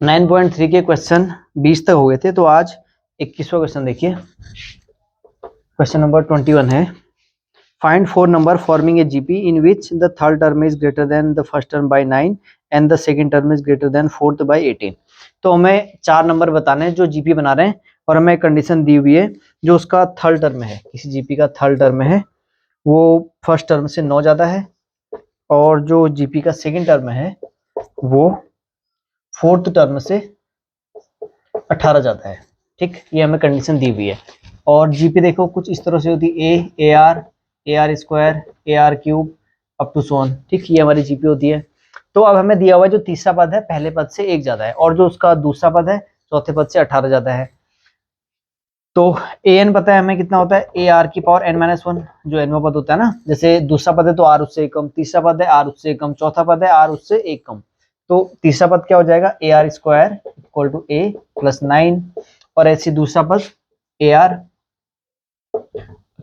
9.3 के क्वेश्चन 20 तक हो गए थे, तो आज 21वां क्वेश्चन देखिए। क्वेश्चन नंबर 21 है, find 4 number forming a GP in which the third term is greater than the first term by 9 and the second term is greater than fourth by 18। तो हमें 4 नंबर बताने हैं जो जीपी बना रहे हैं, और हमें कंडीशन दी हुई है जो उसका थर्ड टर्म है, किसी जीपी का थर्ड टर्म है वो फर्स्ट टर्म से 9 ज्यादा है, और जो जीपी का सेकंड टर्म है वो फोर्थ टर्म से 18 ज्यादा है। ठीक, ये हमें कंडीशन दी हुई है। और जीपी देखो कुछ इस तरह से होती है, A R square, A are cube up to so on. ठीक, ये हमारी जीपी होती है। तो अब हमें दिया हुआ है जो तीसरा पद है पहले पद से 1 ज्यादा है, और जो उसका दूसरा पद है चौथे पद से 18 ज्यादा है। तो ए एन पता है हमें कितना होता है, ए आर की पावर n-1, जो एनवा पद होता है ना, जैसे दूसरा पद है तो आर उससे कम, तीसरा पद है आर उससे कम, चौथा पद है आर उससे 1 कम। तो तीसरा पद क्या हो जाएगा, a are square equal to a plus 9, और ऐसे दूसरा पद ए आर,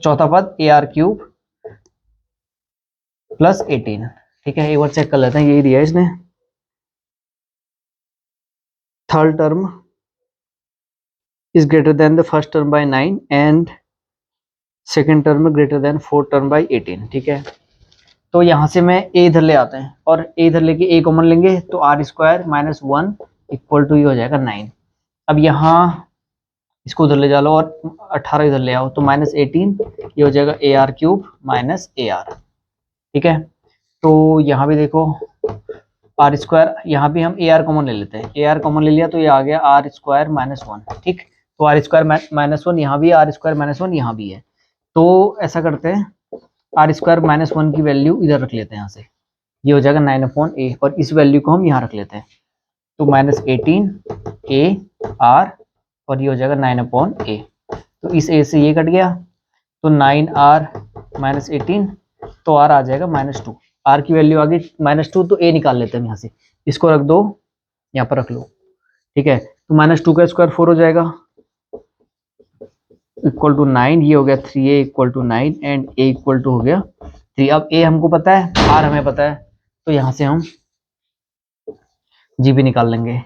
चौथा पद ए आर क्यूब प्लस 18। ठीक है, एक बार चेक कर लेते हैं, यही दिया है इसने। Third term is greater than the first term by 9 and second term greater than fourth term by 18। ठीक है, तो यहाँ से मैं a इधर ले आते हैं, और a इधर लेके a कॉमन लेंगे तो r square minus 1 equal to ये हो जाएगा 9। अब यहाँ इसको उधर ले जाओ और 18 इधर ले आओ तो माइनस 18, ये हो जाएगा a are cube minus A R. ठीक है, तो यहाँ भी देखो आर स्क्वायर, यहाँ भी हम ए आर कॉमन ले लेते हैं, ए आर कॉमन ले लिया तो ये आ गया आर स्क्वायर माइनस 1। ठीक, तो आर स्क्वायर माइनस 1 यहाँ भी, आर स्क्वायर माइनस 1 यहाँ भी है। तो ऐसा करते हैं, आर स्क्वायर माइनस 1 की वैल्यू इधर रख लेते हैं, यहाँ से ये हो जाएगा 9/a, और इस वैल्यू को हम यहाँ रख लेते हैं, तो माइनस 18 ए आर, और ये हो जाएगा 9/a। तो इस a से ये कट गया तो 9r माइनस 18, तो r आ जाएगा -2। r की वैल्यू आ गई -2, तो a निकाल लेते हैं यहाँ से, इसको रख दो यहाँ पर रख लो। ठीक है, तो -2 का स्क्वायर 4 हो जाएगा इक्वल टू 9, ये हो गया 3a equal to 9 and a equal to हो गया 3। अब a हमको पता है, r हमें पता है, तो यहाँ से हम जीबी निकाल लेंगे।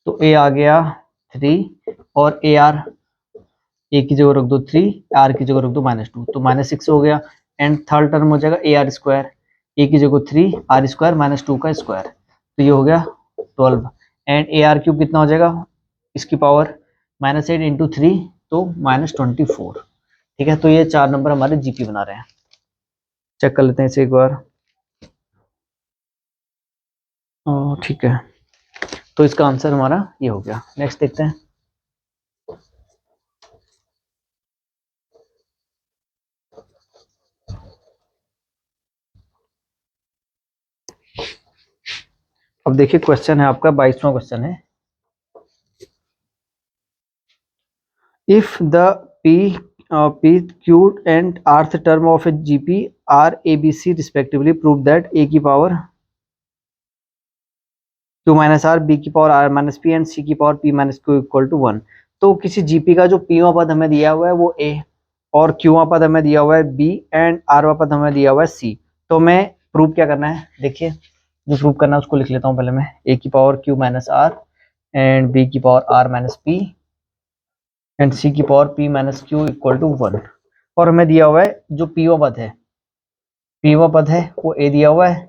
तो a आ गया 3 और ए आर, ए की जगह रख दो 3, आर की जगह रख दो -2, तो -6 हो गया। एंड थर्ड टर्म हो जाएगा ए आर स्क्वायर, ए की जगह 3, आर स्क्वायर -2 का स्क्वायर, तो ये हो गया 12। एंड ए आर क्यूब कितना हो जाएगा, इसकी पावर -8 इंटू 3, तो -24। ठीक है, तो ये 4 नंबर हमारे जीपी बना रहे हैं। चेक कर लेते हैं इसे एक बार। ठीक है, तो इसका आंसर हमारा ये हो गया। नेक्स्ट देखते हैं। अब देखिए क्वेश्चन है आपका 22वां क्वेश्चन है, if the p q and rth term of a gp are abc respectively, prove that a की power q minus r, b की power r minus P and c की power p minus Q equal to 1। तो किसी GP का जो पीवा पद हमें दिया हुआ है वो a, और क्यूवा पद हमें दिया हुआ है b, एंड आरवा पद हमें दिया हुआ है c। तो हमें प्रूव क्या करना है, देखिए जो प्रूव करना है उसको लिख लेता हूँ पहले मैं, a की power q minus are and b की power r minus P and c की power p minus Q equal to 1। और हमें दिया हुआ है जो पीवा पद है वो a दिया हुआ है,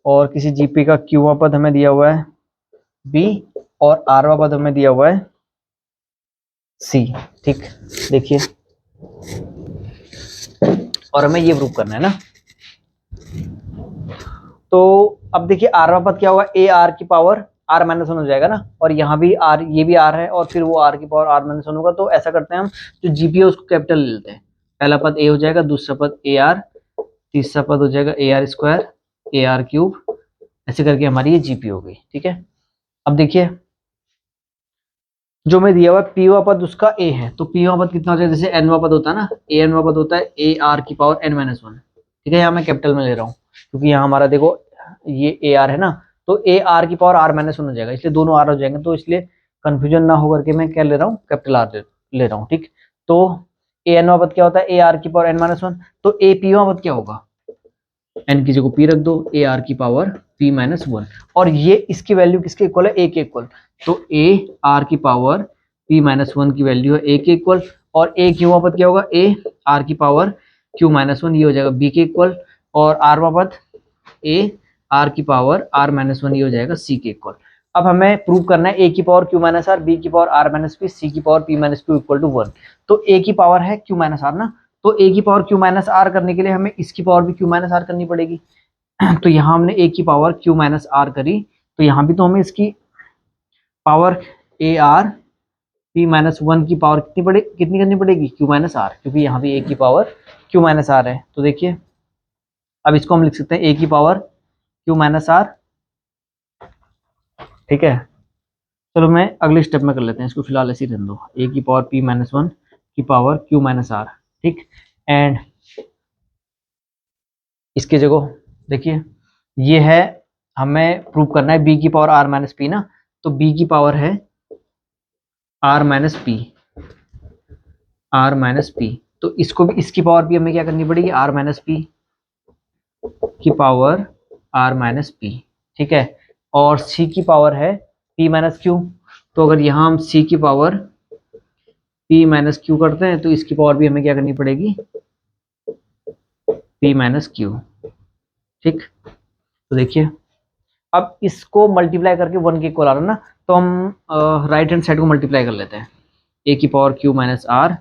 और किसी जीपी का क्यूवा पद हमें दिया हुआ है b, और आरवा पद हमें दिया हुआ है c। ठीक, देखिए, और हमें ये प्रूव करना है ना। तो अब देखिए आरवा पद क्या हुआ, ए आर की पावर r माइनस 1 हो जाएगा ना, और यहाँ भी r, ये भी r है, और फिर वो r की पावर r माइनस 1 होगा। तो ऐसा करते हैं हम, जो जीपी है उसको कैपिटल ले लेते हैं। पहला पद a हो जाएगा, दूसरा पद ए आर, तीसरा पद हो जाएगा a are square, A are cube, ऐसे करके हमारी ये जीपी हो गई। ठीक है, अब देखिए जो मैं दिया हुआ है पीवा पद उसका a है, तो पीवा पद कितना हो जाएगा, जैसे एनवा पद होता है ना, ए एनवा पद होता है ए आर की पावर n माइनस 1। ठीक है, यहाँ मैं कैपिटल में ले रहा हूँ क्योंकि यहाँ हमारा देखो ये ए आर है ना, तो ए आर की पावर r माइनस 1 हो जाएगा, इसलिए दोनों r हो जाएंगे, तो इसलिए कंफ्यूजन ना होकर के मैं क्या ले रहा हूँ, कैपिटल आर ले रहा हूँ। ठीक, तो ए एनवा पद क्या होता है, ए आर की पावर n माइनस 1, तो ए पीवा पद क्या होगा, एन की जगह पी रख दो, ए आर की पावर पी माइनस वन, और ये इसकी वैल्यू किसके इक्वल है, ए के इक्वल, तो ए आर की पावर पी माइनस वन की वैल्यू है ए के इक्वल, और ए क्यू वापस क्या होगा, ए आर की पावर क्यू माइनस वन, ये हो जाएगा बी के इक्वल, और आर वापस ए आर की पावर आर माइनस वन, ये हो जाएगा सी के इक्वल। अब हमें प्रूव करना है ए की power Q minus R, B की power R minus P, C की power P minus Q equal to one. तो ए की पावर है क्यू माइनस आर ना, तो ए की पावर क्यू माइनस आर करने के लिए हमें इसकी पावर भी क्यू माइनस आर करनी पड़ेगी। तो यहाँ हमने ए की पावर क्यू माइनस आर करी, तो यहाँ भी तो हमें इसकी power A R p minus one की पावर कितनी करनी पड़ेगी, क्यू माइनस आर, क्योंकि यहाँ भी ए की पावर क्यू माइनस आर है। तो देखिए अब इसको हम लिख सकते हैं ए की पावर क्यू माइनस आर, ठीक है। चलो मैं अगले स्टेप में कर लेते हैं, इसको फिलहाल ऐसे ही रहने दो, ए की पावर पी माइनस वन की पावर क्यू माइनस आर, ठीक। एंड इसकी जगह देखिए ये है, हमें प्रूव करना है बी की पावर आर माइनस पी ना, तो बी की पावर है r minus p, r minus p, तो इसको भी, इसकी पावर भी हमें क्या करनी पड़ेगी, आर माइनस पी की पावर आर माइनस पी, ठीक है। और सी की पावर है पी माइनस क्यू, तो अगर यहाँ हम सी की पावर पी माइनस क्यू करते हैं तो इसकी पावर भी हमें क्या करनी पड़ेगी, पी माइनस क्यू, ठीक। तो देखिए अब इसको मल्टीप्लाई करके वन के इक्वल आ रहा है ना, तो हम राइट हैंड साइड को मल्टीप्लाई कर लेते हैं, ए की power Q minus R,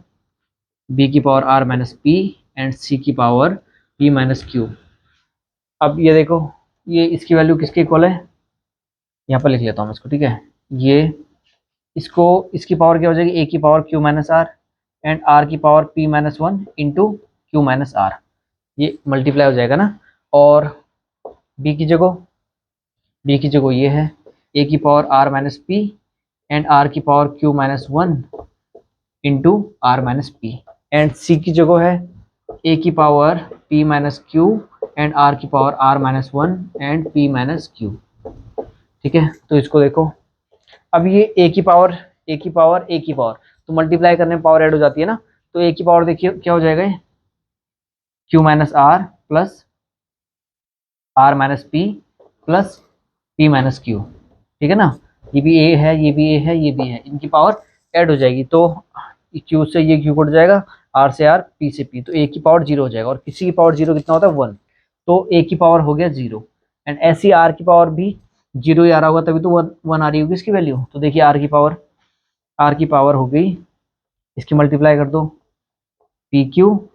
B की power R minus P, and C की पावर पी माइनस क्यू। अब ये देखो ये इसकी वैल्यू किसके इक्वल है, यहाँ पर लिख लेता हूँ इसको, ठीक है। ये इसको, इसकी पावर क्या हो जाएगी, ए की power Q minus are and are की power P minus one into Q minus R, ये मल्टीप्लाई हो जाएगा ना। और बी की जगह ये है ए की power R minus P and are की power Q minus one into R minus P, and C की जगह है ए की power P minus Q and are की power R minus one and P minus Q, ठीक है। तो इसको देखो अब ये ए की पावर तो मल्टीप्लाई करने में पावर ऐड हो जाती है ना, तो ए की पावर देखिए क्या हो जाएगा, q minus r plus r minus p plus p minus Q, ठीक है ना। ये भी ए है, ये भी ए है, ये भी है, इनकी पावर ऐड हो जाएगी, तो क्यू से ये क्यू कट जाएगा, आर से आर, पी से पी, तो ए की पावर जीरो हो जाएगा, और किसी की पावर जीरो कितना होता है, वन, तो ए की पावर हो गया जीरो, एंड ऐसी आर की पावर भी जीरो ही आ रहा होगा, तभी तो वन वन आ रही होगी इसकी वैल्यू। तो देखिए आर की पावर हो गई, इसकी मल्टीप्लाई कर दो, p q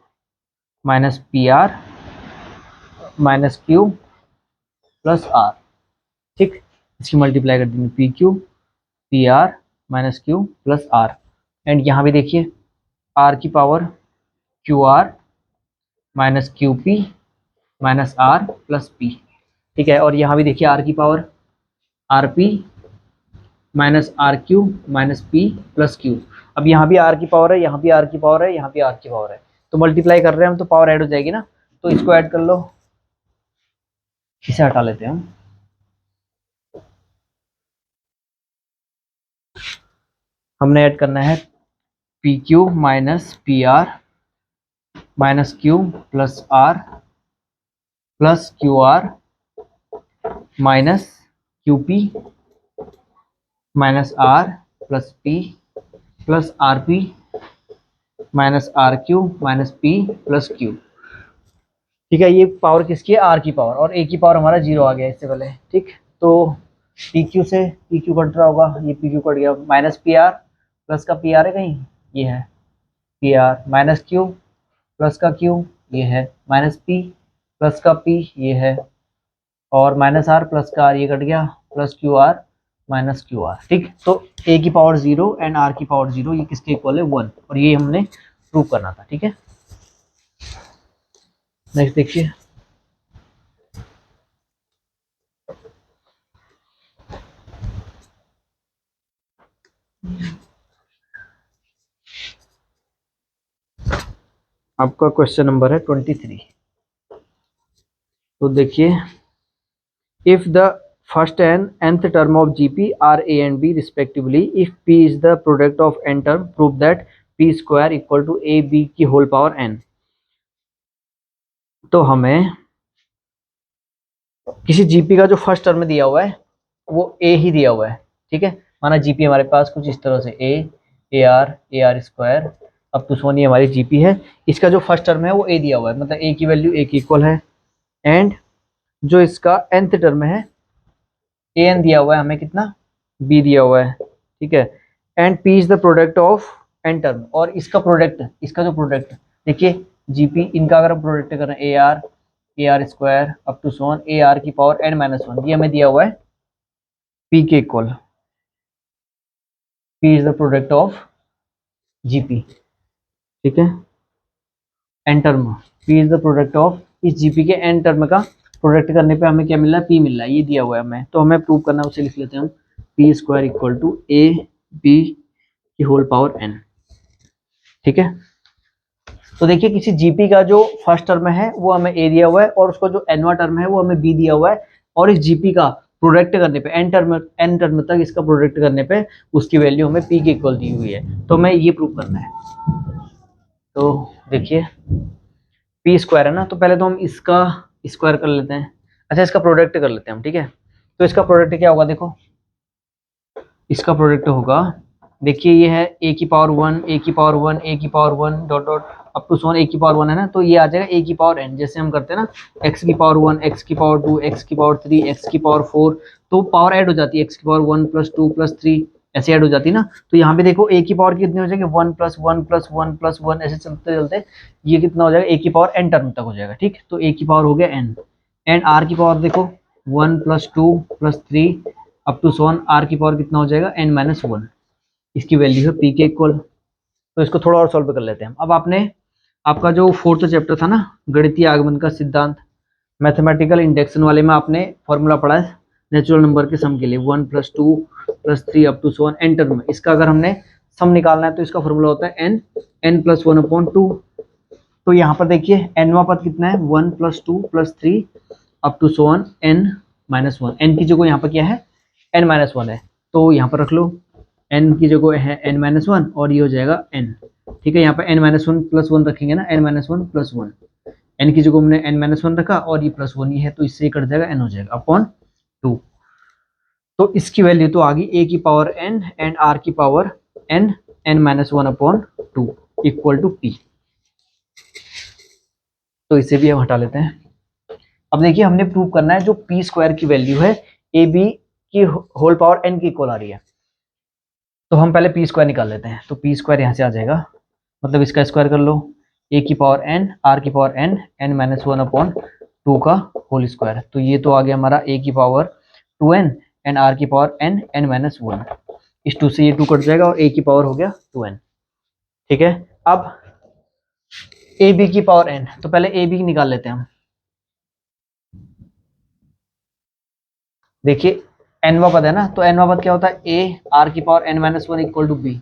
minus p r minus q plus r, ठीक। इसकी मल्टीप्लाई कर देंगे p q p r minus q plus r, and यहाँ भी देखिए आर की power q r minus q p minus r plus p, ठीक है। और यहाँ भी देखिए आर की power r p minus r q minus p plus q, अब यहाँ भी आर की पावर है, यहाँ भी आर की पावर है, यहाँ भी आर की पावर है, तो मल्टीप्लाई कर रहे हैं हम तो पावर ऐड हो जाएगी ना, तो इसको ऐड कर लो, इसे हटा लेते हैं हम। हमने ऐड करना है p q minus p r minus q plus r plus q r minus q p minus r plus p plus r p minus r q minus p plus q, ठीक है। ये पावर किसकी है, R की power, और ए की power हमारा zero आ गया इससे पहले, ठीक। तो पी क्यू से पी क्यू कट रहा होगा, ये पी क्यू कट गया, माइनस पी आर, प्लस का पी आर है कहीं, ये है P r, minus q plus का क्यू, ये है माइनस पी प्लस का पी, ये है, और माइनस आर प्लस का आर, ये कट गया, plus q r minus Q R, ठीक। तो ए की पावर जीरो एंड आर की पावर जीरो, ये किसके इक्वल है, वन, और ये हमने प्रूव करना था, ठीक है। नेक्स्ट देखिए, आपका क्वेश्चन नंबर है 23। तो देखिए, if the first and nth term of GP are a and b respectively, if p is the product of n term, prove that p square equal to a b की whole power n। तो हमें किसी GP का जो first term दिया हुआ है वो ए ही दिया हुआ है, ठीक है। माना जीपी हमारे पास कुछ इस तरह से a are square up to so on हमारी जीपी है। इसका जो फर्स्ट टर्म है वो ए दिया हुआ है, मतलब ए की वैल्यू ए की इक्वल है। एंड जो इसका nth टर्म है ए एन दिया हुआ है हमें, कितना, बी दिया हुआ है, ठीक है। And p is the product of n term, और इसका प्रोडक्ट, इसका जो प्रोडक्ट देखिए जीपी, इनका अगर हम प्रोडक्ट करें a are square up to so on a are की पावर एन माइनस वन, ये हमें दिया हुआ है पी के equal, p is the product of GP, ठीक है, n term, p is the product of इस जीपी के एन टर्म का प्रोडक्ट करने पे हमें क्या मिल रहा है, पी मिल रहा है, ये दिया हुआ है हमें। तो हमें प्रूव करना है, उसे लिख लेते हैं हम, p square equal to a b की होल पावर एन, ठीक है। तो देखिए किसी जीपी का जो फर्स्ट टर्म है वो हमें ए दिया हुआ है, और उसका जो एनवा टर्म है वो हमें बी दिया हुआ है, और इस जीपी का प्रोडक्ट करने पे एन टर्म तक इसका प्रोडक्ट करने पे उसकी वैल्यू हमें पी के इक्वल दी हुई है। तो हमें ये प्रूव करना है। तो देखिए पी स्क्वायर है ना, तो पहले तो हम इसका स्क्वायर कर लेते हैं, अच्छा इसका प्रोडक्ट कर लेते हैं हम, ठीक है। तो इसका प्रोडक्ट क्या होगा, देखो इसका प्रोडक्ट होगा, देखिए ये है ए की पावर वन ए की पावर वन ए की power one dot dot up to so on A की पावर वन है ना, तो ये आ जाएगा ए की पावर एन, जैसे हम करते हैं ना, एक्स की पावर वन एक्स की पावर टू एक्स की पावर थ्री एक्स की पावर फोर, तो पावर ऐड हो जाती है, एक्स की power one plus two plus three ऐसे ऐड हो जाती है ना। तो यहाँ पे देखो ए की पावर कितनी हो जाएगी, one plus one plus one plus one, ऐसे चलते चलते ये कितना हो जाएगा, ए की पावर एन टर्म तक हो जाएगा, ठीक। तो ए की पावर हो गया एन, एंड आर की पावर देखो one plus two plus three up to so on r की पावर कितना हो जाएगा, एन माइनस वन, इसकी वैल्यू है पी के इक्वल। तो इसको थोड़ा और सॉल्व कर लेते हैं। अब आपने, आपका जो फोर्थ चैप्टर था ना, गणितीय आगमन का सिद्धांत, मैथमेटिकल इंडेक्शन वाले में आपने फॉर्मूला पढ़ा है नेचुरल नंबर के सम के लिए, one plus two plus three up to so on n term में, इसका अगर हमने सम निकालना है तो इसका फॉर्मूला होता है n, n plus one upon two. तो यहाँ पर देखिए एनवा पद कितना है, one plus two plus three up to so on n minus one, n की जगह यहाँ पर क्या है, एन माइनस वन है, तो यहाँ पर रख लो एन की जगह है एन माइनस वन, और ये हो जाएगा एन, ठीक है। यहाँ पर n minus one plus one रखेंगे ना, n minus one plus one, n की जगह हमने एन माइनस वन रखा और ये प्लस वन ही है, तो इससे कट जाएगा, एन हो जाएगा अपॉन टू। तो इसकी वैल्यू तो आ गई ए की पावर एन एंड आर की power N, N minus one upon two equal to p. तो इसे भी हम हटा लेते हैं। अब देखिए हमने प्रूव करना है जो पी स्क्वायर की वैल्यू है ए बी की होल पावर एन की इक्वल आ रही है, तो हम पहले पी स्क्वायर निकाल लेते हैं। तो पी स्क्वायर यहाँ से आ जाएगा, मतलब इसका स्क्वायर कर लो, ए की पावर एन आर की power N, N minus one upon two का होल स्क्वायर। तो ये तो आ गया हमारा ए की power two N and are की power N, N minus one, इस टू से ये टू कट जाएगा और ए की पावर हो गया टू एन, ठीक है। अब ए बी की पावर एन, तो पहले ए बी निकाल लेते हैं हम। देखिए एनवा पद है ना, तो एनवा पद क्या होता है, ए आर की power N minus one equal to B,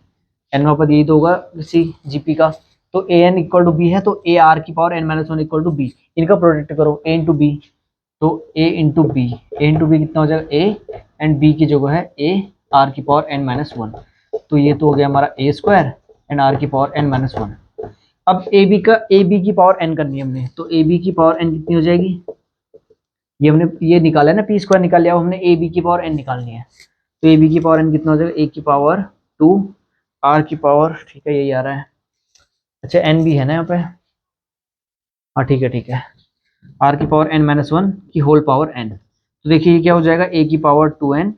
एनवा पद यही तो होगा किसी जीपी का। तो A N equal to B है, तो ए आर की power N minus one equal to B, इनका प्रोडक्ट करो ए इंटू बी, तो A into B, A into B कितना हो जाएगा, ए एंड बी की जगह है ए आर की पावर एन माइनस वन, तो ये तो हो गया हमारा ए स्क्वायर एंड आर की पावर एन माइनस वन। अब ए बी का, ए बी की पावर एन करनी है हमने, तो ए बी की पावर एन कितनी हो जाएगी, ये हमने ये निकाला है ना, पी स्क्वायर निकाल लिया, हमने ए बी की पावर एन निकालनी है। तो ए बी की पावर एन कितना हो जाएगा, ए की पावर टू आर की पावर, ठीक है यही आ रहा है, अच्छा एन भी है ना यहाँ पे, हाँ ठीक है ठीक है, आर की पावर एन माइनस वन की होल पावर एन। तो देखिए ये क्या हो जाएगा, ए की power two N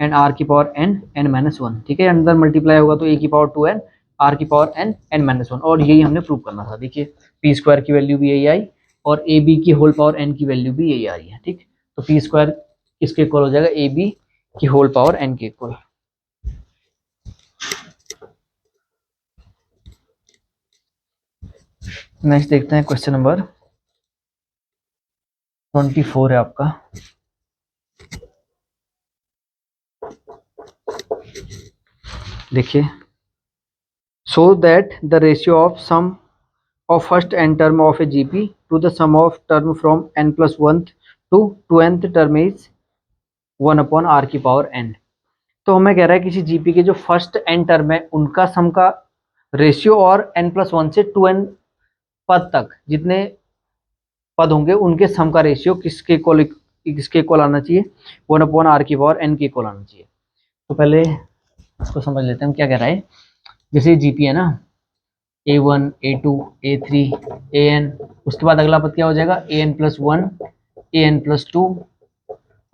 and are की power N, N minus one, ठीक है, अंदर मल्टीप्लाई होगा तो ए की पावर टू एन आर की power N, N minus one, और यही हमने प्रूव करना था। देखिए पी स्क्वायर की वैल्यू भी यही आई और ए बी की होल पावर एन की वैल्यू भी यही आ रही है, ठीक। तो पी स्क्वायर किसके इक्वल हो जाएगा, ए बी की होल पावर एन के इक्वल। नेक्स्ट देखते हैं क्वेश्चन नंबर 24 है आपका। देखिए so that the ratio of sum of first n term of a GP to the sum of term from n plus 1 to 2nth term is 1 upon r की power n। तो हमें कह रहा है किसी जीपी के जो फर्स्ट n टर्म है उनका सम का रेशियो और n प्लस वन से 2n पद तक जितने पद होंगे उनके सम का रेशियो किसके इक्वल किसके इक्वल आना चाहिए, 1/r की पावर n के इक्वल आना चाहिए। तो पहले इसको समझ लेते हैं हम क्या कह रहा है। जैसे जीपी है ना, a1 a2 a3 an, उसके बाद अगला पद क्या हो जाएगा, an+1 an+2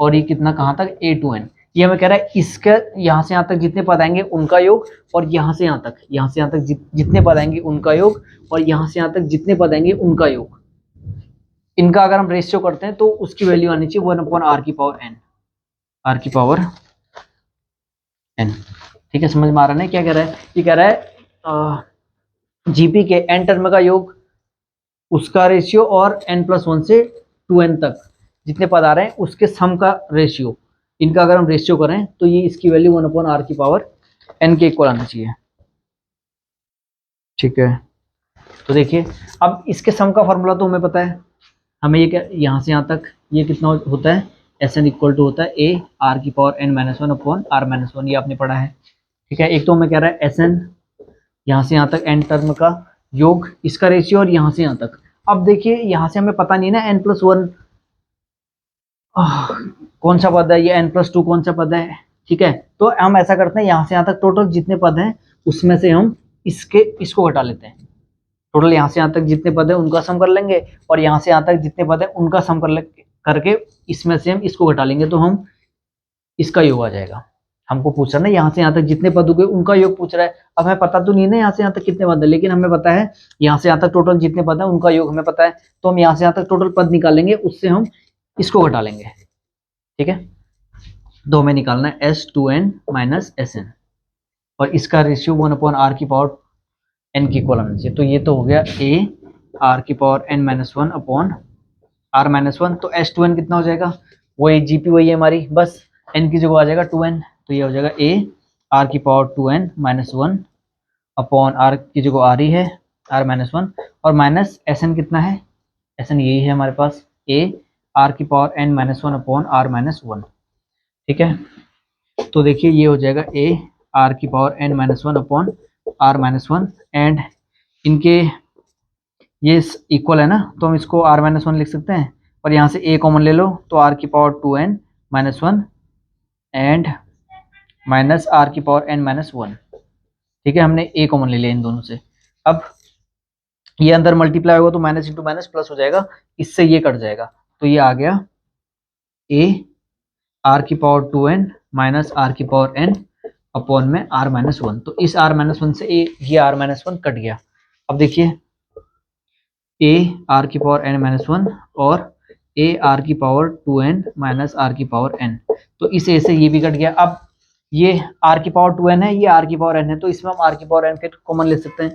और ये कितना कहाँ तक a2n। ये हमें कह रहा है इसका यहाँ से यहाँ तक जितने पद आएंगे उनका योग, और यहाँ से यहाँ तक जितने पद आएंगे उनका योग, और यहाँ से यहाँ तक जितने पद आएंगे उनका योग। इनका अगर हम रेशियो करते हैं तो उसकी वैल्यू आनी चाहिए 1/r की पावर n, r की पावर n। ठीक है, समझ में आ रहा है क्या कह रहा है। ये कह रहा है जीपी के n टर्म का योग, उसका रेशियो, और n+1 से 2n तक जितने पद आ रहे हैं उसके सम का रेशियो। इनका अगर हम रेशियो करें तो ये इसकी वैल्यू 1/r की पावर n के इक्वल आना चाहिए। ठीक है, तो देखिए अब इसके सम का फॉर्मूला तो हमें पता है, हमें ये क्या यहाँ से यहाँ तक ये कितना होता है, Sn इक्वल टू होता है a r की पावर n-1/r-1, ये आपने पढ़ा है। ठीक है, एक तो हमें कह रहा है Sn यहाँ से यहाँ तक n टर्म का योग, इसका रेशियो, और यहाँ से यहाँ तक। अब देखिए यहाँ से हमें पता नहीं ना n+1 कौन सा पद है, ये n+2 कौन सा पद है। ठीक है, तो हम ऐसा करते हैं, यहाँ से यहाँ तक टोटल जितने पद हैं उसमें से हम इसको घटा लेते हैं। टोटल यहाँ से यहाँ तक जितने पद हैं उनका सम कर लेंगे, और यहाँ से यहाँ तक जितने पद हैं उनका सम करके इसमें से हम इसको घटा लेंगे, तो हम इसका योग आ जाएगा। हमको पूछ रहा है ना यहाँ से यहाँ तक जितने पद हो गए उनका योग पूछ रहा है। अब हमें पता तो नहीं ना यहाँ से यहाँ तक कितने पद है, लेकिन हमें पता है यहाँ से यहाँ तक टोटल जितने पद हैं उनका योग हमें पता है, तो हम यहाँ से यहाँ तक टोटल पद निकालेंगे, उससे हम इसको घटा लेंगे। ठीक है, तो हमें निकालना है S2n माइनस Sn, और इसका रेशियो 1/r की पावर n की इक्वल आना चाहिए। तो ये तो हो गया a r की पावर n-1/r-1, तो S2n कितना हो जाएगा, वही जीपी वही है हमारी, बस n की जगह आ जाएगा 2n, तो ये हो जाएगा a r की पावर 2n-1/r की जगह r ही है r-1, और माइनस Sn कितना है, Sn यही है हमारे पास a r की पावर n-1/r-1। ठीक है, तो देखिए ये हो जाएगा a r की पावर n-1/r-1, एंड इनके ये इक्वल है ना, तो हम इसको r-1 लिख सकते हैं, और यहाँ से a कॉमन ले लो तो r की power 2n-1 and minus r की पावर n-1। ठीक है, हमने a कॉमन ले लिया इन दोनों से। अब ये अंदर मल्टीप्लाई होगा तो माइनस इंटू माइनस प्लस हो जाएगा, इससे ये कट जाएगा, तो ये आ गया a r की पावर 2n माइनस r की पावर n अपॉन में r-1। तो इस r-1 से ये r-1 कट गया। अब देखिए a r की पावर n-1 और a r की पावर 2n माइनस r की पावर n, तो इस a से ये भी कट गया। अब ये r की पावर 2n है, ये r की पावर n है, तो इसमें हम r की पावर n फिर कॉमन ले सकते हैं,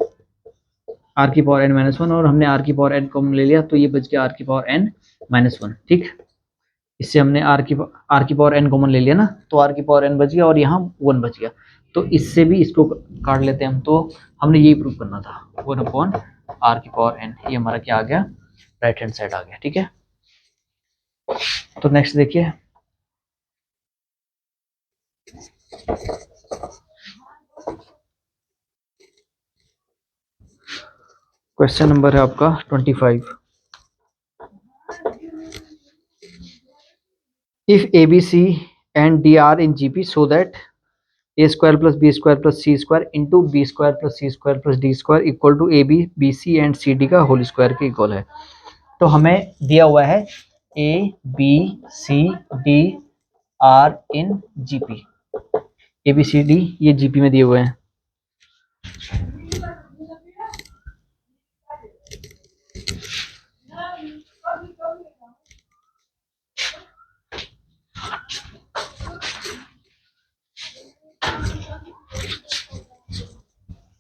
r की पावर n-1, और हमने r की पावर n कॉमन ले लिया, तो ये बच गया r की पावर n-1। ठीक, इससे हमने r की पावर n कॉमन ले लिया ना, तो r की पावर n बच गया और यहाँ 1 बच गया, तो इससे भी इसको काट लेते हैं हम। तो हमने यही प्रूव करना था, 1/r की पावर n, ये हमारा क्या आ गया, राइट हैंड साइड आ गया। ठीक है, तो नेक्स्ट देखिए, क्वेश्चन नंबर है आपका 25। If ABC and D are in GP, so that a square plus b square plus c square into b square plus c square plus d square equal to ab bc and cd का whole square के equal है। तो हमें दिया हुआ है a b c d r in GP, a b c d ये GP में दिए हुए हैं।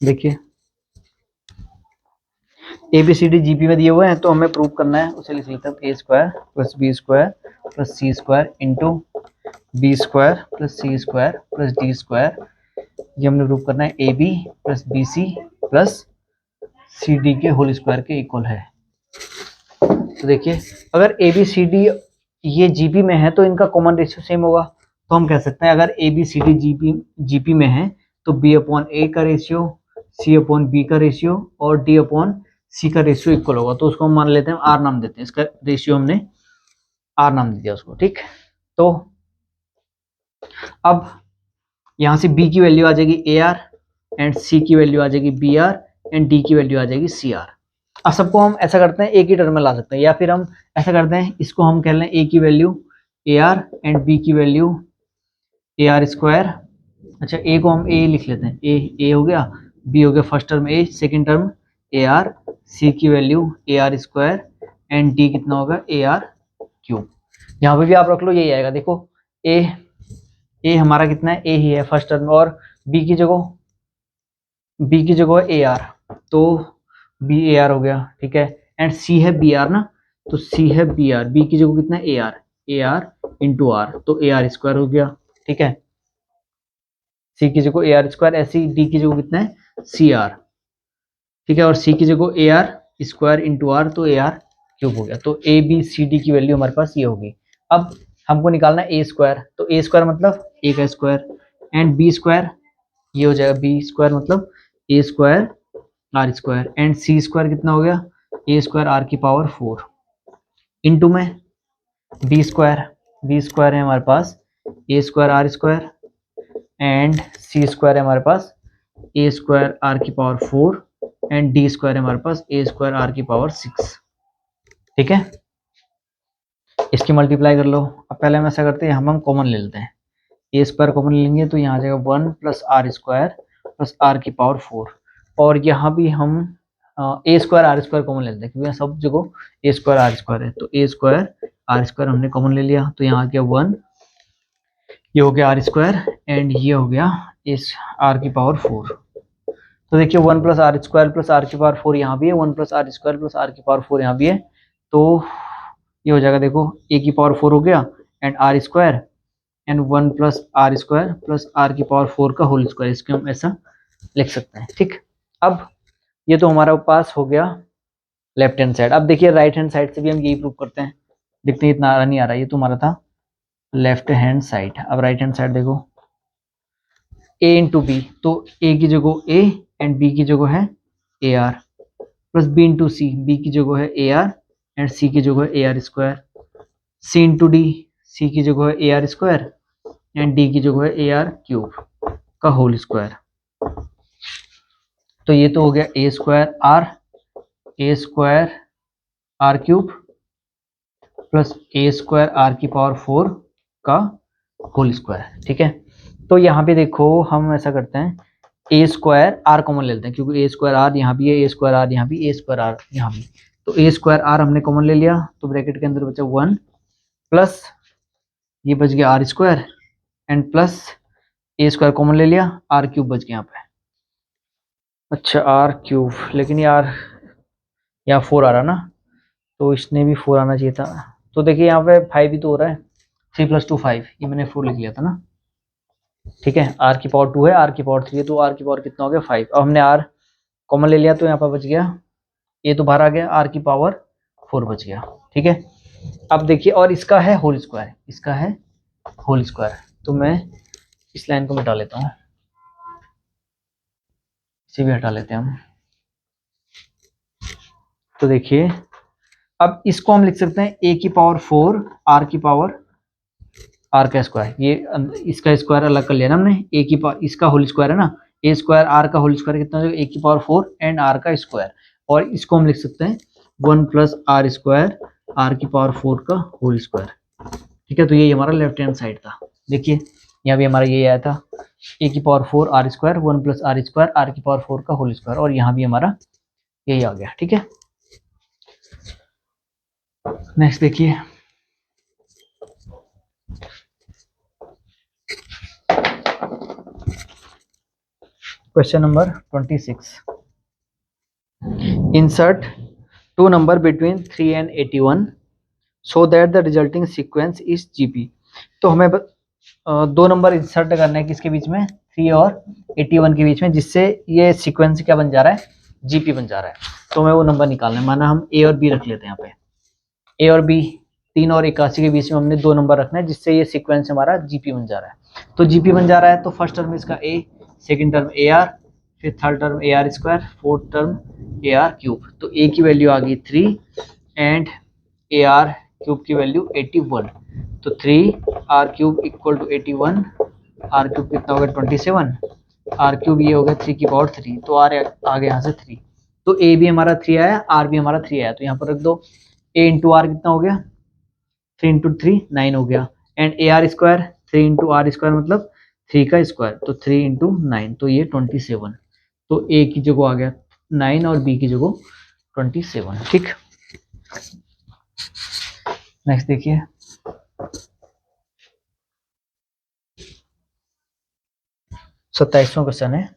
देखिए a B C d GP में दिए हुए हैं, तो हमें प्रूव करना है, उसे लिख लेते हैं a square plus b square plus c square into b square plus c square plus d square, ये हमने प्रूव करना है a b plus b c plus c d के होल स्क्वायर के इक्वल है। तो देखिए अगर ए बी सी डी ये जीपी में है तो इनका कॉमन रेशियो सेम होगा, तो हम कह सकते हैं अगर a B C d GP में है तो बी अपॉन ए का रेशियो, सी अपॉन बी का रेशियो और डी अपॉन सी का रेशियो इक्वल होगा। तो उसको हम मान लेते हैं, आर नाम देते हैं, इसका रेशियो हमने आर नाम दे दिया उसको, ठीक। तो अब यहाँ से बी की वैल्यू आ जाएगी ए आर, एंड सी की वैल्यू आ जाएगी बी आर, एंड डी की वैल्यू आ जाएगी सी आर। अब सबको हम ऐसा करते हैं, एक ही टर्म में ला सकते हैं, या फिर हम ऐसा करते हैं, इसको हम कह लें ए की value A r and B की वैल्यू ए आर स्क्वायर। अच्छा, ए को हम ए लिख लेते हैं, ए हो गया, बी हो गया first term A, second term A R, C की value A R square, and D कितना होगा ए आर क्यूब। यहाँ पे भी आप रख लो, यही आएगा। देखो ए हमारा कितना है, ए ही है फर्स्ट टर्म में, और बी की जगह है ए आर, तो बी ए आर हो गया, ठीक है। एंड सी है बी आर ना, तो सी है बी आर, बी की जगह कितना है ए आर इंटू आर, तो ए आर स्क्वायर हो गया, ठीक है। सी की जगह ए आर स्क्वायर, ऐसी डी की जगह कितना है सी आर, ठीक है, और सी की जगह A are square into R, तो ए आर क्यूब हो गया। तो ए बी सी डी की वैल्यू हमारे पास ये होगी। अब हमको निकालना है ए स्क्वायर, तो ए स्क्वायर मतलब ए का स्क्वायर, एंड बी स्क्वायर ये हो जाएगा बी स्क्वायर मतलब A square are square, and C square कितना हो गया ए स्क्वायर आर की पावर 4 इंटू में बी स्क्वायर है हमारे पास A square are square, and C square है हमारे पास ए स्क्वायर आर की पावर 4, एंड डी स्क्वायर है हमारे पास ए स्क्वायर आर की पावर 6, ठीक है। इसकी मल्टीप्लाई कर लो। अब पहले हम ऐसा करते हैं, हम कॉमन ले लेते हैं, ए स्क्वायर कॉमन लेंगे तो यहाँ आ जाएगा 1 plus r square plus r की पावर 4, और यहाँ भी हम a square are square common ले लेते हैं, क्योंकि सब जगह ए स्क्वायर आर स्क्वायर है, तो ए स्क्वायर आर स्क्वायर हमने कॉमन ले लिया, तो यहाँ आ गया 1, ये हो गया आर स्क्वायर, एंड ये हो गया इस आर की पावर 4। तो देखिए 1 plus r square plus r की पावर 4 यहाँ भी है, 1 plus r square plus r की पावर 4 यहाँ भी है, तो ये हो जाएगा, देखो ए की पावर 4 हो गया, and r square, and 1 plus r square plus r की पावर 4 का होल स्क्वायर, इसके हम ऐसा लिख सकते हैं, ठीक। अब ये तो हमारा पास हो गया लेफ्ट हैंड साइड। अब देखिए राइट हैंड साइड से भी हम यही प्रूव करते हैं, देखते हैं इतना नहीं आ रहा, ये तो हमारा था लेफ्ट हैंड साइड। अब राइट हैंड साइड देखो, ए इंटू बी, तो ए की जगह ए एंड बी की जगह है ए r, plus b into c, b की जगह है ए आर एंड सी की जगह है A R square, C into D, C की जगह है A R square and D की जगह है ए आर क्यूब का होल स्क्वायर। तो ये तो हो गया A square R cube plus A square are की पावर 4 का होल स्क्वायर, ठीक है। तो यहाँ पे देखो हम ऐसा करते हैं, ए स्क्वायर आर कॉमन ले लेते हैं, क्योंकि ए स्क्वायर आर यहाँ भी है, ए स्क्वायर आर यहाँ भी, ए स्क्वायर आर यहाँ भी, तो ए स्क्वायर आर हमने कॉमन ले लिया, तो ब्रैकेट के अंदर बचा 1 प्लस ये बच गया r square, and plus A square common ले लिया, आर क्यूब बच गया यहाँ पे। अच्छा आर क्यूब, लेकिन यार यहाँ 4 आ रहा ना, तो इसने भी 4 आना चाहिए था। तो देखिए यहाँ पे 5 ही तो हो रहा है, 3 + 2 5, ये मैंने 4 लिख लिया था ना, ठीक है। आर की पावर 2 है, आर की पावर 3 है, तो आर की पावर कितना हो गया 5। अब हमने आर कॉमन ले लिया, तो यहाँ पर बच गया ये तो बाहर आ गया, आर की पावर 4 बच गया, ठीक है। अब देखिए, और इसका है होल स्क्वायर, इसका है होल स्क्वायर, तो मैं इस लाइन को मिटा लेता हूँ, इसे भी हटा लेते हैं हम। तो देखिए अब इसको हम लिख सकते हैं ए की पावर 4 आर की पावर आर का स्क्वायर, ये इसका स्क्वायर अलग कर लिया ना हमने, ए की पावर इसका होल स्क्वायर है ना, ए स्क्वायर आर का होल स्क्वायर कितना हो जाएगा ए की पावर 4 एंड आर का स्क्वायर, और इसको हम लिख सकते हैं 1 प्लस आर स्क्वायर आर की पावर 4 का होल स्क्वायर, ठीक है। तो ये हमारा लेफ्ट हैंड साइड था। देखिए यहाँ भी हमारा ये आया था ए की power 4 r square 1 plus r square are की पावर 4 का होल स्क्वायर, और यहाँ भी हमारा यही आ गया, ठीक है। नेक्स्ट देखिए, question number 26, insert 2 number between 3 and 81 so that the resulting sequence is GP. तो हमें 2 नंबर इंसर्ट करना है किसके बीच में, 3 और 81 के बीच में, जिससे ये सीक्वेंस क्या बन जा रहा है, जीपी बन जा रहा है। तो हमें वो नंबर निकालना है, माना हम ए और बी रख लेते हैं, यहाँ पे ए और बी 3 और 81 के बीच में हमने 2 नंबर रखना है, जिससे ये सीक्वेंस हमारा जीपी बन जा रहा है। तो जीपी बन जा रहा है, तो फर्स्ट टर्म इसका a, second term A r, फिर third term A R square, fourth term A R cube. तो ए की वैल्यू आ गई 3 एंड ए आर क्यूब की वैल्यू 81, तो 3r cube equal to 81, r cube कितना हो गया 27, r क्यूब ये हो गया 3 की पावर 3, तो r आ गया यहाँ से 3, तो a भी हमारा 3 आया, r भी हमारा 3 आया, तो यहाँ पर रख दो, a इंटू आर कितना हो गया 3 इंटू 3 9 हो गया, and a are square 3 into r square मतलब 3 का स्क्वायर, तो 3 इंटू 9 तो ये 27, तो ए की जगह आ गया 9 और बी की जगह 27। ठीक, नेक्स्ट देखिए, सत्ताईसवां क्वेश्चन है,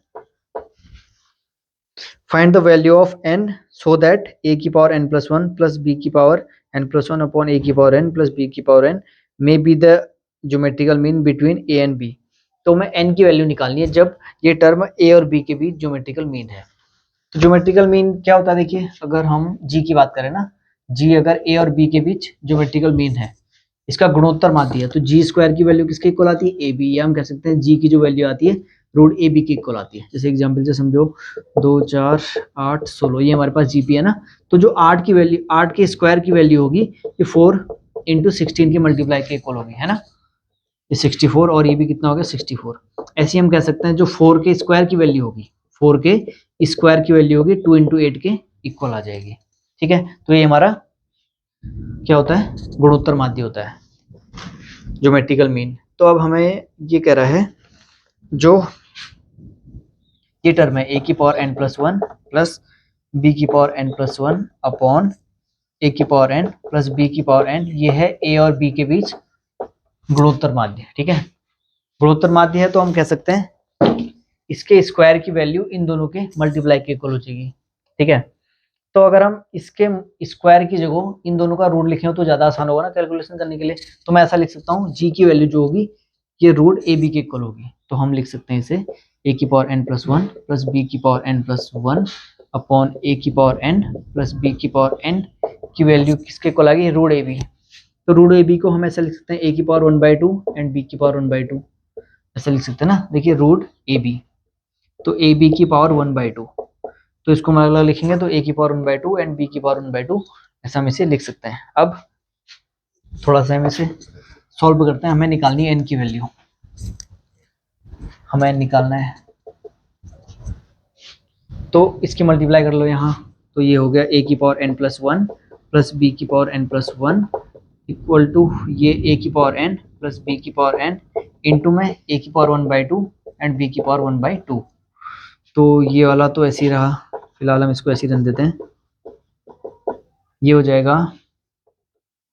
find the value of n so that a की power n plus one plus B की power n plus one upon a की पावर n प्लस बी की power n may be the geometrical mean between a and b। तो मैं n की value निकालनी है जब ये टर्म a और b के बीच ज्योमेट्रिकल मीन है। तो ज्योमेट्रिकल मीन क्या होता है, देखिए अगर हम g की बात करें ना, g अगर a और b के बीच ज्योमेट्रिकल मीन है, इसका गुणोत्तर माध्य है, तो जी स्क्वायर की वैल्यू किसके इक्वल आती है, ए बी, या हम कह सकते हैं जी की जो वैल्यू आती है रूट ए बी की इक्वल आती है। जैसे एग्जांपल से समझो 2 4 8 16, ये हमारे पास जीपी है ना, तो जो 8 की वैल्यू 8 के स्क्वायर की वैल्यू होगी ये 4 इंटू 16 के मल्टीप्लाई के इक्वल होगी, है ना, ये 64 और ये भी कितना हो गया 64। ऐसे हम कह सकते हैं जो 4 के स्क्वायर की वैल्यू होगी, 4 के स्क्वायर की वैल्यू होगी 2 इंटू 8 के इक्वल आ जाएगी। ठीक है, तो ये हमारा क्या होता है, गुणोत्तर माध्य होता है, ज्योमेट्रिकल मीन। तो अब हमें ये कह रहा है जो ये टर्म है a की power n plus one plus B की power n plus one upon a की पावर n प्लस b की पावर n, ये है a और b के बीच गुणोत्तर माध्य। ठीक है, गुणोत्तर माध्य है तो हम कह सकते हैं इसके स्क्वायर की वैल्यू इन दोनों के मल्टीप्लाई के इक्वल हो जाएगी। ठीक है, तो अगर हम इसके स्क्वायर की जगह इन दोनों का रूट लिखें तो ज्यादा आसान होगा ना कैलकुलेशन करने के लिए, तो मैं ऐसा लिख सकता हूँ g की वैल्यू जो होगी ये रूट ए बी के इक्वल होगी, तो हम लिख सकते हैं इसे a की power n plus one plus B की power n plus one upon a की पावर n प्लस बी की पावर n की वैल्यू किसके इक्वल आ गई, रूट ए बी। तो रूट ए बी को हम ऐसा लिख सकते हैं a की पावर 1/2 एंड b की पावर 1/2, ऐसा लिख सकते हैं ना। देखिए रूट ए बी, तो ए बी की पावर 1/2, तो इसको हम अलग लिखेंगे तो a की पावर 1/2 एंड b की पावर 1/2, ऐसा हम इसे लिख सकते हैं। अब थोड़ा सा हम इसे सॉल्व करते हैं, हमें निकालनी है n की वैल्यू, हमें n निकालना है, तो इसकी मल्टीप्लाई कर लो यहाँ, तो ये हो गया a की power n plus one plus B की power n plus one equal to ये a की पावर n प्लस बी की पावर n इंटू में a की पावर 1/2 एंड b की पावर 1/2। तो ये वाला तो ऐसे ही रहा, फिलहाल हम इसको ऐसे ही रन देते हैं, ये हो जाएगा,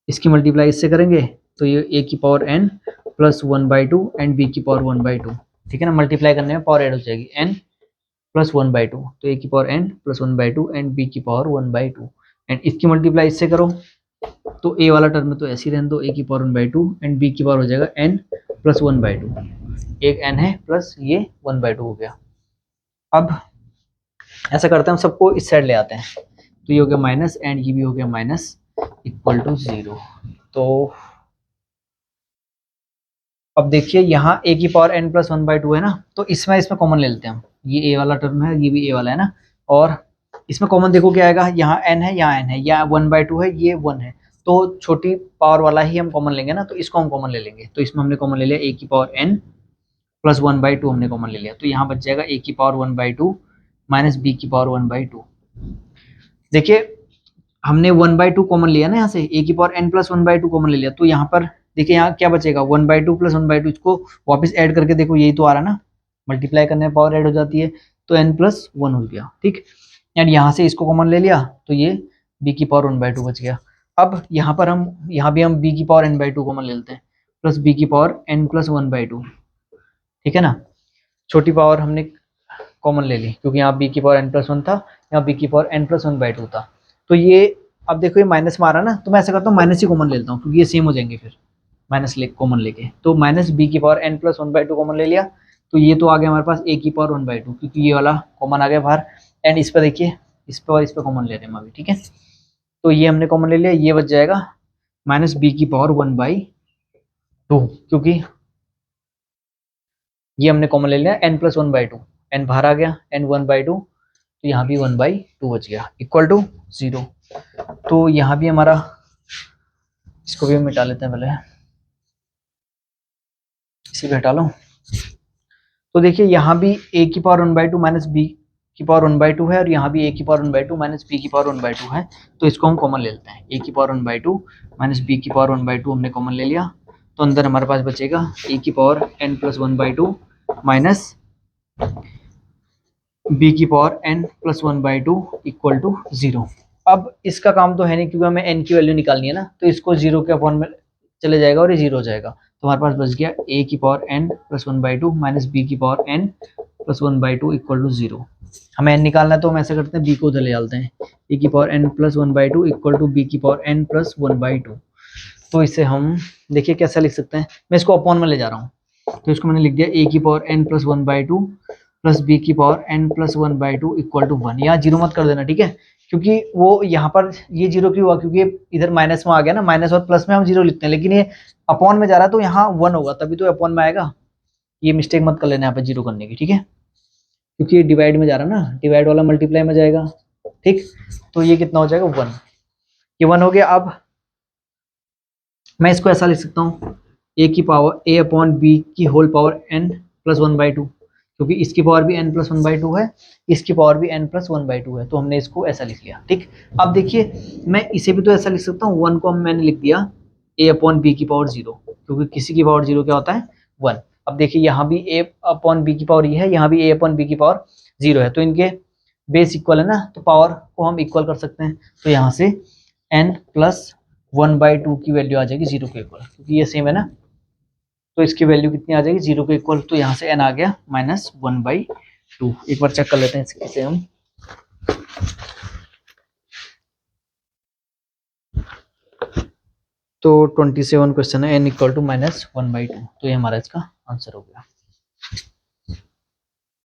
इसकी मल्टीप्लाई इससे करेंगे तो ये a की power n plus 1/2 and b की पावर 1/2। ठीक है ना, मल्टीप्लाई करने में पावर ऐड हो जाएगी n प्लस 1/2, तो a की power n plus 1/2 and b की पावर 1/2, एंड इसकी मल्टीप्लाई इससे करो तो a वाला टर्म में तो ऐसे ही रहने दो, a की पावर 1/2 एंड b की पावर हो जाएगा n प्लस 1/2, एक n है प्लस ये 1/2 हो गया। अब ऐसा करते हैं हम सबको इस साइड ले आते हैं, तो ये हो गया माइनस एंड ये भी हो गया माइनस इक्वल टू 0। तो अब देखिए यहाँ a की पावर n प्लस 1/2 है ना, तो इसमें कॉमन ले लेते हैं हम, ये a वाला टर्म है ये भी a वाला है ना, और इसमें कॉमन देखो क्या आएगा, यहाँ n है यहाँ n है, या 1/2 है ये 1 है, तो छोटी पावर वाला ही हम कॉमन लेंगे ना, तो इसको हम कॉमन ले लेंगे, तो इसमें हमने कॉमन ले लिया a की पावर n प्लस 1/2 हमने कॉमन ले लिया, तो यहाँ बच जाएगा a की पावर 1/2 माइनस b की पावर 1/2। देखिए हमने 1/2 कॉमन लिया ना, यहाँ से a की पावर n प्लस 1/2 कॉमन ले लिया, तो यहाँ पर देखिए यहाँ क्या बचेगा 1/2 प्लस 1/2, इसको वापस ऐड करके देखो यही तो आ रहा ना, मल्टीप्लाई करने में पावर ऐड हो जाती है, तो n प्लस 1 हो गया। ठीक, एंड यहाँ से इसको कॉमन ले लिया तो ये b की पावर 1/2 बच गया। अब यहाँ पर यहाँ भी हम b की पावर n/2 कॉमन ले लेते हैं प्लस b की पावर n प्लस 1/2। ठीक है ना, छोटी पावर हमने कॉमन ले ली क्योंकि यहाँ b की पावर n प्लस 1 था, यहाँ b की पावर n प्लस 1/2 था, तो ये अब देखो ये माइनस में आ रहा ना, तो मैं ऐसा करता हूँ माइनस ही कॉमन ले लेता हूँ क्योंकि ये सेम हो जाएंगे फिर, माइनस कॉमन लेके, तो माइनस b की पावर n प्लस 1/2 कॉमन ले लिया, तो ये तो आ गया हमारे पास a की पावर 1/2 क्योंकि ये वाला कॉमन आ गया बाहर, एंड इस पर देखिए इस पर और इस पर कॉमन ले रहे हैं हम अभी। ठीक है, तो ये हमने कॉमन ले लिया, ये बच जाएगा माइनस b की पावर 1/2 क्योंकि ये हमने कॉमन ले लिया n प्लस 1/2, n बाहर आ गया n 1/2, तो यहाँ भी 1/2 बच गया इक्वल टू 0। तो यहाँ भी हमारा इसको भी मिटा लेते हैं पहले, इसी पे हटा लो। तो देखिए यहाँ भी a की पावर 1/2 माइनस बी की पावर 1/2 है और यहाँ भी a की पावर 1/2 माइनस बी की पावर 1/2 है। तो इसको हम कॉमन ले लेते हैं, a की पावर 1/2 माइनस बी की पावर 1/2 हमने कॉमन ले लिया। तो अंदर हमारे पास बचेगा a की power n plus 1/2 minus b की power n plus 1/2 equal to 0। अब इसका काम तो है नहीं क्योंकि हमें n की वैल्यू निकालनी है ना, तो इसको 0 के अपॉन में चले जाएगा और ये 0 हो जाएगा। तो हमारे पास बच गया a की power n plus 1/2 minus B की power n plus 1/2 equal to 0। हमें n निकालना है तो हम ऐसा करते हैं b को उधर ले डालते हैं, a की power n plus 1/2 equal to b की पावर n प्लस 1/2। तो इसे हम देखिए कैसे लिख सकते हैं, मैं इसको अपॉन में ले जा रहा हूँ। तो इसको मैंने लिख दिया a की power n plus 1/2 plus B की power n plus 1/2 equal to 1। यहाँ जीरो मत कर देना, ठीक है, क्योंकि वो यहाँ पर ये जीरो क्यों हुआ, क्योंकि इधर माइनस में आ गया ना, माइनस और प्लस में हम जीरो लिखते हैं, लेकिन ये अपॉन में जा रहा है तो यहाँ 1 होगा तभी तो अपॉन में आएगा। ये मिस्टेक मत कर लेना यहाँ पे जीरो करने की, ठीक है, क्योंकि ये डिवाइड में जा रहा है ना, डिवाइड वाला मल्टीप्लाई में जाएगा, ठीक। तो ये कितना हो जाएगा 1, ये 1 हो गया। अब मैं इसको ऐसा लिख सकता हूँ a की पावर a अपॉन बी की होल पावर n प्लस 1/2, क्योंकि इसकी पावर भी n प्लस 1/2 है, इसकी पावर भी n प्लस 1/2 है, तो हमने इसको ऐसा लिख लिया, ठीक। अब देखिए मैं इसे भी तो ऐसा लिख सकता हूँ, 1 को मैंने लिख दिया a अपॉन बी की पावर 0, क्योंकि किसी की पावर 0 क्या होता है 1। अब देखिए यहाँ भी a अपॉन बी की पावर ये है, यहाँ भी a अपॉन बी की पावर 0 है, तो इनके बेस इक्वल है ना, तो पावर को हम इक्वल कर सकते हैं। तो यहाँ से n प्लस 1/2 की वैल्यू आ जाएगी 0 के इक्वल, क्योंकि ये सेम है ना, तो इसकी वैल्यू कितनी आ जाएगी 0 के इक्वल। तो यहाँ से n आ गया -1/2। एक बार चेक कर लेते हैं इसे हम। तो 27 क्वेश्चन है n इक्वल टू -1/2, तो ये हमारा इसका आंसर हो गया।